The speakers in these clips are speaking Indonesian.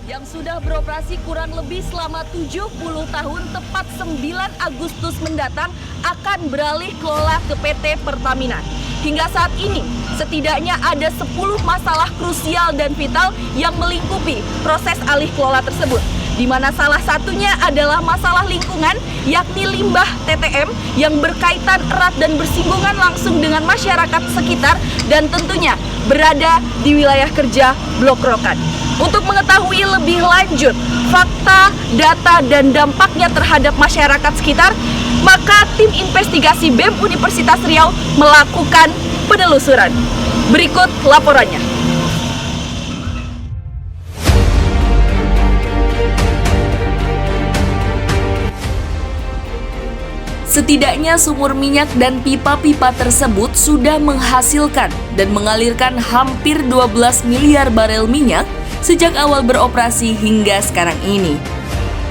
yang sudah beroperasi kurang lebih selama 70 tahun, tepat 9 Agustus mendatang akan beralih kelola ke PT Pertamina. Hingga saat ini, setidaknya ada 10 masalah krusial dan vital yang melingkupi proses alih kelola tersebut. Di mana salah satunya adalah masalah lingkungan, yakni limbah TTM yang berkaitan erat dan bersinggungan langsung dengan masyarakat sekitar dan tentunya berada di wilayah kerja Blok Rokan. Untuk mengetahui lebih lanjut fakta, data, dan dampaknya terhadap masyarakat sekitar, maka tim investigasi BEM Universitas Riau melakukan penelusuran. Berikut laporannya. Setidaknya sumur minyak dan pipa-pipa tersebut sudah menghasilkan dan mengalirkan hampir 12 miliar barel minyak sejak awal beroperasi hingga sekarang ini.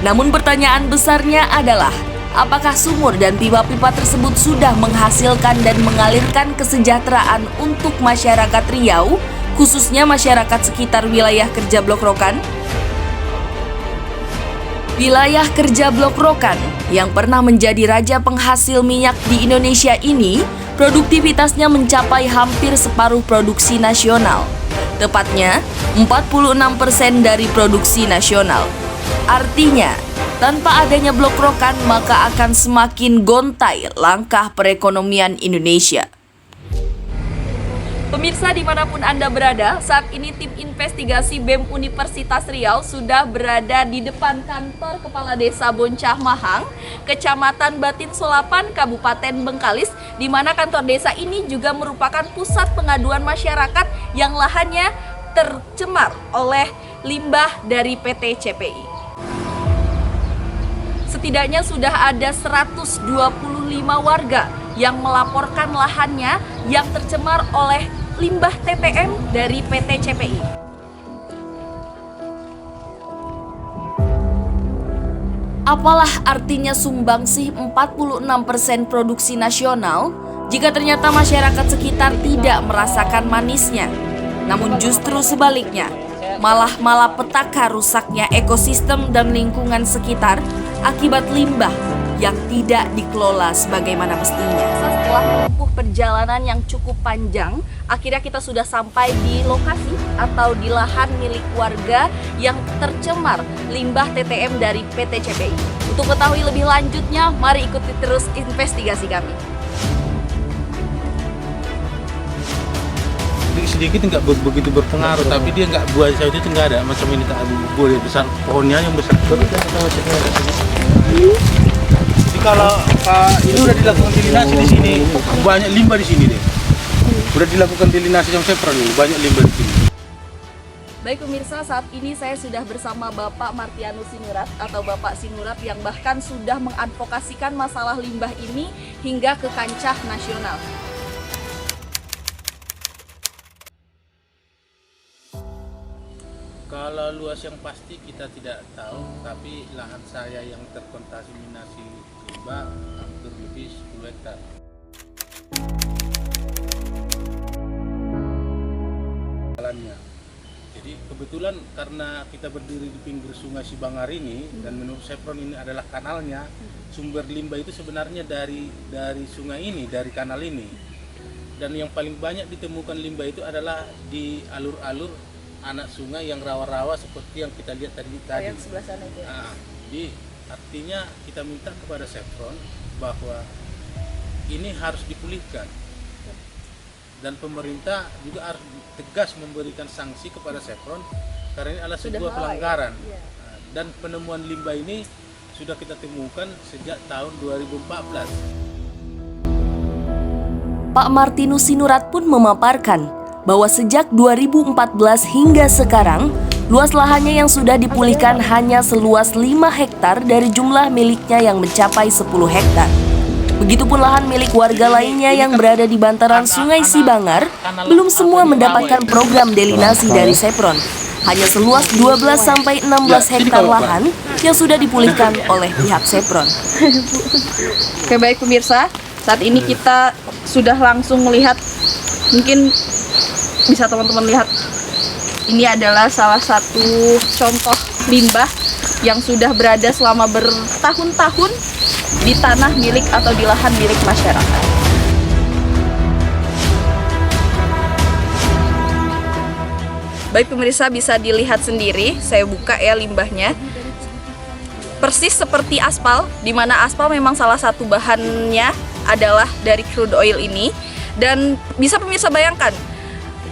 Namun pertanyaan besarnya adalah, apakah sumur dan pipa-pipa tersebut sudah menghasilkan dan mengalirkan kesejahteraan untuk masyarakat Riau, khususnya masyarakat sekitar wilayah kerja Blok Rokan? Wilayah kerja Blok Rokan yang pernah menjadi raja penghasil minyak di Indonesia ini, produktivitasnya mencapai hampir separuh produksi nasional. Tepatnya 46% dari produksi nasional. Artinya, tanpa adanya Blok Rokan maka akan semakin gontai langkah perekonomian Indonesia. Pemirsa dimanapun Anda berada, saat ini tim investigasi BEM Universitas Riau sudah berada di depan kantor Kepala Desa Boncah Mahang, Kecamatan Batin Solapan, Kabupaten Bengkalis, di mana kantor desa ini juga merupakan pusat pengaduan masyarakat yang lahannya tercemar oleh limbah dari PT CPI. Setidaknya sudah ada 125 warga yang melaporkan lahannya yang tercemar oleh limbah TTM dari PT CPI. Apalah artinya sumbangsih 46% produksi nasional jika ternyata masyarakat sekitar tidak merasakan manisnya, namun justru sebaliknya, malah malapetaka rusaknya ekosistem dan lingkungan sekitar akibat limbah yang tidak dikelola sebagaimana mestinya. Setelah menempuh perjalanan yang cukup panjang, akhirnya kita sudah sampai di lokasi atau di lahan milik warga yang tercemar limbah TTM dari PT CPI. Untuk mengetahui lebih lanjutnya, mari ikuti terus investigasi kami. Sedikit nggak begitu berpengaruh, tapi dia nggak buah sawit itu nggak ada macam ini, tak boleh besar pohonnya yang besar. Jadi kalau ini udah dilakukan delinasi di sini, banyak limbah di sini deh. Udah dilakukan delinasi yang Sepron ini, banyak limbah di sini. Baik pemirsa, saat ini saya sudah bersama Bapak Martianus Sinurat atau Bapak Sinurat yang bahkan sudah mengadvokasikan masalah limbah ini hingga ke kancah nasional. Kalau luas yang pasti kita tidak tahu, tapi lahan saya yang terkontaminasi limbah hampir lebih 10 hektar. Jalannya. Jadi kebetulan karena kita berdiri di pinggir sungai Sibangar ini dan menurut Sepron ini adalah kanalnya, sumber limbah itu sebenarnya dari sungai ini, dari kanal ini. Dan yang paling banyak ditemukan limbah itu adalah di alur-alur anak sungai yang rawa-rawa seperti yang kita lihat tadi. Yang sebelah sana itu. Jadi artinya kita minta kepada Sepron bahwa ini harus dipulihkan dan pemerintah juga harus tegas memberikan sanksi kepada Sepron karena ini adalah sebuah pelanggaran. Ya? Dan penemuan limbah ini sudah kita temukan sejak tahun 2014. Pak Martinus Sinurat pun memaparkan bahwa sejak 2014 hingga sekarang, luas lahannya yang sudah dipulihkan hanya seluas 5 hektar dari jumlah miliknya yang mencapai 10 hektar. Begitupun lahan milik warga lainnya yang berada di bantaran Sungai Sibangar, belum semua mendapatkan program delinasi dari Sepron. Hanya seluas 12-16 hektar lahan yang sudah dipulihkan oleh pihak Sepron. Oke, baik pemirsa, saat ini kita sudah langsung melihat, mungkin bisa teman-teman lihat Ini adalah salah satu contoh limbah yang sudah berada selama bertahun-tahun di tanah milik atau di lahan milik masyarakat. Baik pemirsa, bisa dilihat sendiri, saya buka ya limbahnya. Persis seperti aspal, di mana aspal memang salah satu bahannya adalah dari crude oil ini. Dan bisa pemirsa bayangkan,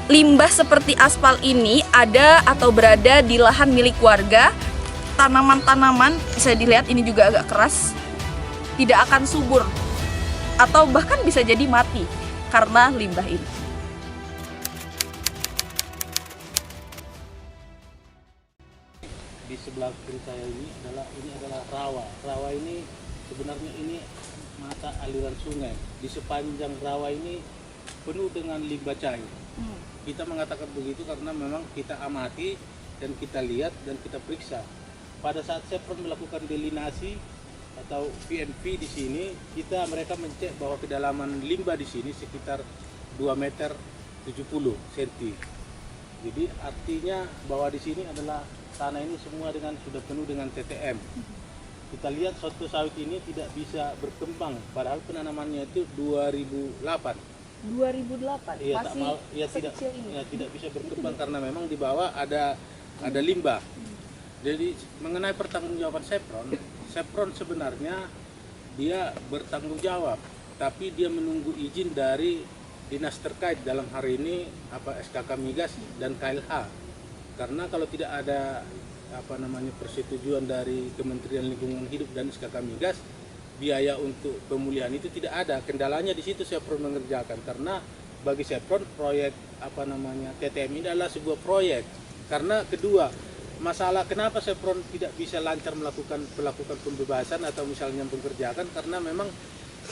limbah seperti aspal ini ada atau berada di lahan milik warga. Tanaman-tanaman bisa dilihat ini juga agak keras, tidak akan subur atau bahkan bisa jadi mati karena limbah ini. Di sebelah kiri saya ini adalah rawa. Rawa ini sebenarnya ini mata aliran sungai. Di sepanjang rawa ini penuh dengan limbah cair. Kita mengatakan begitu karena memang kita amati dan kita lihat dan kita periksa. Pada saat Chevron melakukan delinasi atau PNP di sini, mereka mencek bahwa kedalaman limbah di sini sekitar 2 meter 70 cm. Jadi artinya bahwa di sini adalah tanah ini semua sudah penuh dengan TTM. Kita lihat soto sawit ini tidak bisa berkembang, padahal penanamannya itu 2008. 2008 Iya, masih sekecil ini. Ya, tidak bisa berkembang karena memang di bawah ada limbah. Jadi mengenai pertanggungjawaban Chevron sebenarnya dia bertanggung jawab, tapi dia menunggu izin dari dinas terkait, dalam hari ini SKK Migas dan KLH. Karena kalau tidak ada persetujuan dari Kementerian Lingkungan Hidup dan SKK Migas, biaya untuk pemulihan itu tidak ada. Kendalanya di situ Chevron mengerjakan, karena bagi Chevron proyek TTM ini adalah sebuah proyek. Karena kedua, masalah kenapa Chevron tidak bisa lancar melakukan pembebasan atau misalnya mengerjakan, karena memang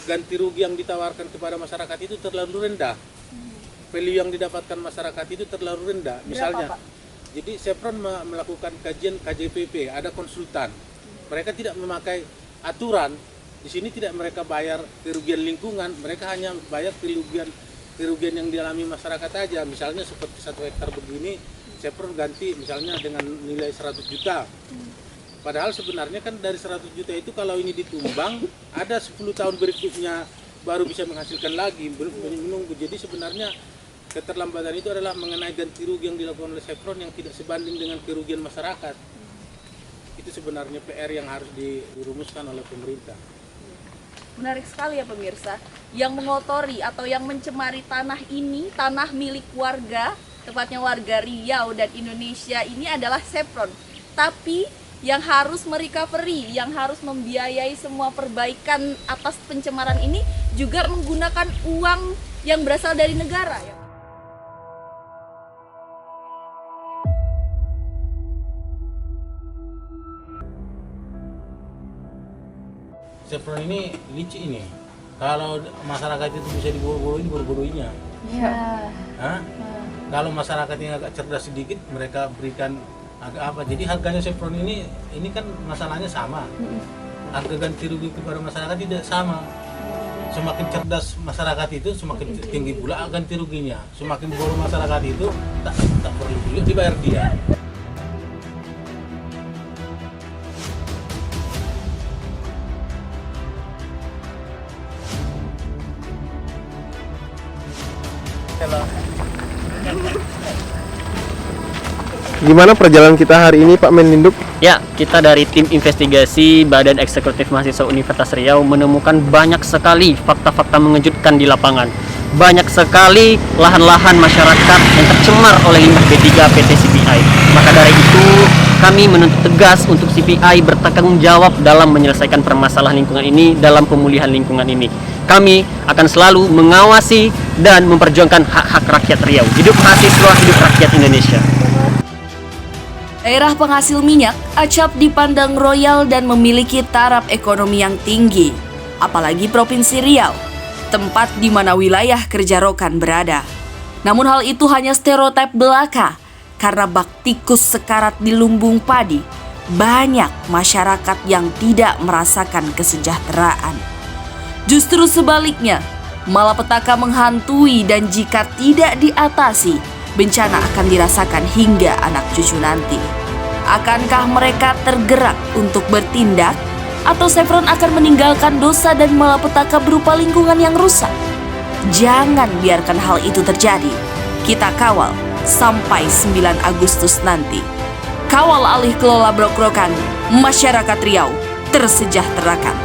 ganti rugi yang ditawarkan kepada masyarakat itu terlalu rendah. Value yang didapatkan masyarakat itu terlalu rendah. Misalnya, berapa, Pak? Jadi Chevron melakukan kajian KJPP, ada konsultan. Mereka tidak memakai aturan. Di sini tidak mereka bayar kerugian lingkungan, mereka hanya bayar kerugian yang dialami masyarakat aja. Misalnya seperti 1 hektar begini, Chevron ganti misalnya dengan nilai 100 juta. Padahal sebenarnya kan dari 100 juta itu kalau ini ditumbang, ada 10 tahun berikutnya baru bisa menghasilkan lagi, menunggu. Jadi sebenarnya keterlambatan itu adalah mengenai ganti rugi yang dilakukan oleh Chevron yang tidak sebanding dengan kerugian masyarakat. Itu sebenarnya PR yang harus dirumuskan oleh pemerintah. Menarik sekali ya pemirsa, yang mengotori atau yang mencemari tanah ini, tanah milik warga, tepatnya warga Riau dan Indonesia ini adalah Chevron. Tapi yang harus merecovery, yang harus membiayai semua perbaikan atas pencemaran ini juga menggunakan uang yang berasal dari negara ya. Chevron ini licik ini. Kalau masyarakat itu bisa diburu-buruinya. Iya. Kalau masyarakat yang agak cerdas sedikit, mereka berikan agak apa. Jadi harganya Chevron ini kan masalahnya sama. Harga ganti rugi kepada masyarakat tidak sama. Semakin cerdas masyarakat itu, semakin tinggi pula ganti ruginya. Semakin bodoh masyarakat itu, tak perlu juga dibayar dia. Gimana perjalanan kita hari ini Pak Meninduk? Ya, kita dari tim investigasi Badan Eksekutif Mahasiswa Universitas Riau menemukan banyak sekali fakta-fakta mengejutkan di lapangan. Banyak sekali lahan-lahan masyarakat yang tercemar oleh limbah B3 PT CPI. Maka dari itu, kami menuntut tegas untuk CPI bertanggung jawab dalam menyelesaikan permasalahan lingkungan ini, dalam pemulihan lingkungan ini. Kami akan selalu mengawasi dan memperjuangkan hak-hak rakyat Riau. Hidup mahasiswa, hidup rakyat Indonesia. Daerah penghasil minyak acap dipandang royal dan memiliki taraf ekonomi yang tinggi, apalagi Provinsi Riau, tempat di mana wilayah kerja Rokan berada. Namun hal itu hanya stereotip belaka, karena bak tikus sekarat di lumbung padi, banyak masyarakat yang tidak merasakan kesejahteraan. Justru sebaliknya, malapetaka menghantui dan jika tidak diatasi, bencana akan dirasakan hingga anak cucu nanti. Akankah mereka tergerak untuk bertindak? Atau Chevron akan meninggalkan dosa dan malapetaka berupa lingkungan yang rusak? Jangan biarkan hal itu terjadi. Kita kawal sampai 9 Agustus nanti. Kawal alih kelola Brok-Brokan, masyarakat Riau tersejahterakan.